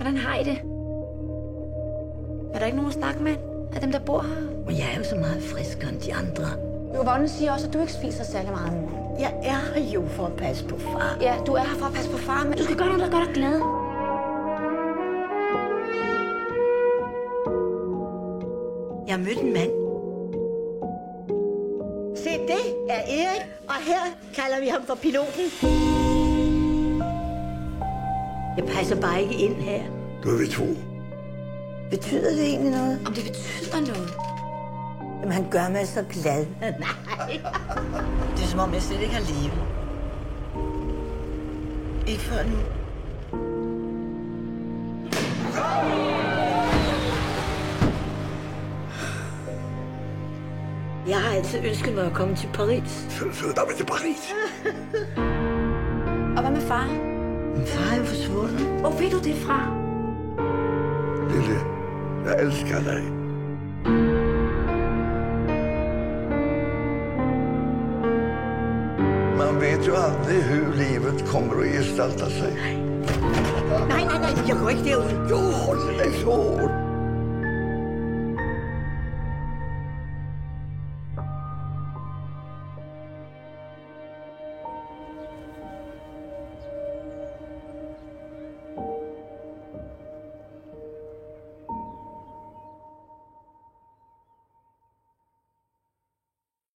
Hvordan har I det? Er der ikke nogen at snakke med af dem, der bor her? Men jeg er jo så meget friskere end de andre. Yvonne siger også, at du ikke spiser særlig meget, mor. Jeg er her jo for at passe på far. Ja, du er her for at passe på far, men du skal gøre noget, der gør dig glad. Jeg har mødt en mand. Se, det er Erik, og her kalder vi ham for piloten. Jeg passer bare ikke ind her. Nu er vi to. Betyder det egentlig noget? Om det betyder noget? Jamen, han gør mig så glad. Nej. Det er som om, jeg slet ikke har levet. Ikke før nu. Jeg har altid ønsket mig at komme til Paris. Fød dig med til Paris. Og hvad med far? Min far er jo forsvundet. Hvor ved du det fra? Lille, jeg elsker dig. Man vet jo aldrig hur livet kommer att gestalta sig. Nej, jeg går ikke derud. Jo, hold dig så hårdt.